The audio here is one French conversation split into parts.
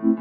Une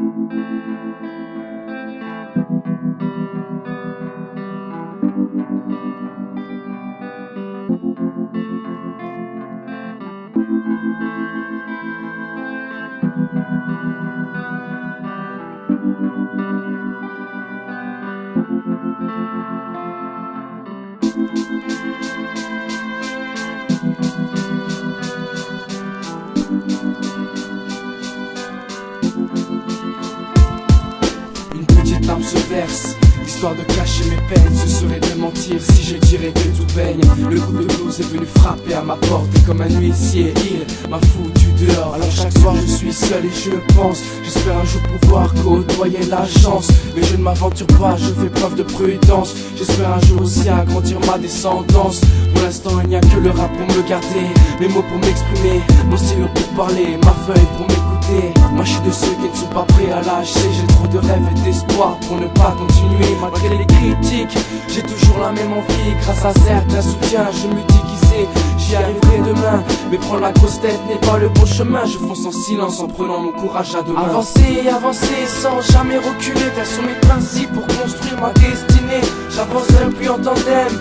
petite larme se verse, histoire de cacher mes peines. Ce serait de mentir si je dirais que tout baigne. Le coup de blues est venu frapper à ma porte, et comme un huissier, il m'a foutu dehors. Alors chaque soir je suis seul et je pense, j'espère un jour pouvoir côtoyer la chance. Mais je ne m'aventure pas, je fais preuve de prudence. J'espère un jour aussi agrandir ma descendance. Pour l'instant il n'y a que le rap pour me garder, mes mots pour m'exprimer, mon stylo pour parler, ma feuille pour m'écouter. Moi je suis de ceux qui ne sont pas prêts à lâcher. J'ai trop de rêves et d'espoir pour ne pas continuer. Malgré les critiques, j'ai toujours la même envie. Grâce à certains soutiens, je me dis qui sait, j'y arriverai demain. Mais prendre la grosse tête n'est pas le bon chemin. Je fonce en silence en prenant mon courage à deux mains. Avancer, avancer sans jamais reculer. Tels sont mes principes pour construire ma destinée. J'avance seul puis en tandem,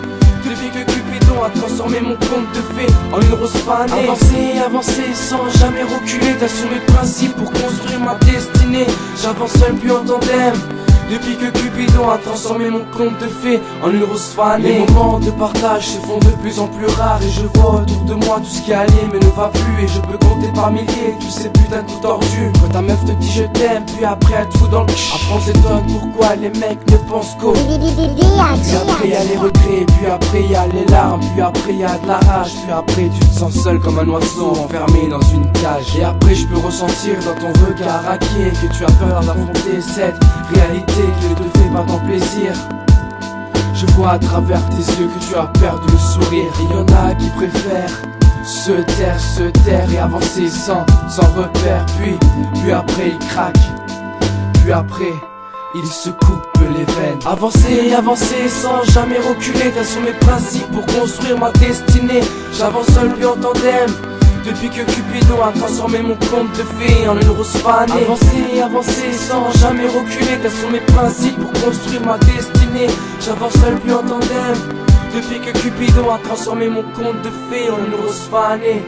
depuis que Cupidon a transformé mon conte de fées en une rose fanée. Avancer, avancer sans jamais reculer. Tels sont mes principes pour construire ma destinée. J'avance seul puis en tandem, depuis que Cupidon a transformé mon conte de fées en une rose fanée. Les moments de partage se font de plus en plus rares, et je vois autour de moi tout ce qui allait mais ne va plus. Et je peux compter par milliers tous ces putains de coups tordus. Quand ta meuf te dit je t'aime, puis après elle te fout dans le cul. Après on s'étonne pourquoi les mecs ne pensent qu'au. Puis après y'a les regrets, puis après y'a les larmes, puis après y'a de la rage, puis après tu te sens seul comme un oiseau enfermé dans une cage. Et après je peux ressentir dans ton regard raqué que tu as peur d'affronter cette réalité qui ne te fait pas tant plaisir. Je vois à travers tes yeux que tu as perdu le sourire. Il y en a qui préfèrent se taire et avancer sans repère. Puis après ils craquent, puis après ils se coupent les veines. Avancer, avancer sans jamais reculer. Tels sont mes principes pour construire ma destinée. J'avance seul puis en tandem, depuis que Cupidon a transformé mon conte de fées en une rose fanée. Avancer, avancer sans jamais reculer. Tels sont mes principes pour construire ma destinée. J'avance seul puis en tandem, depuis que Cupidon a transformé mon conte de fées en une rose fanée.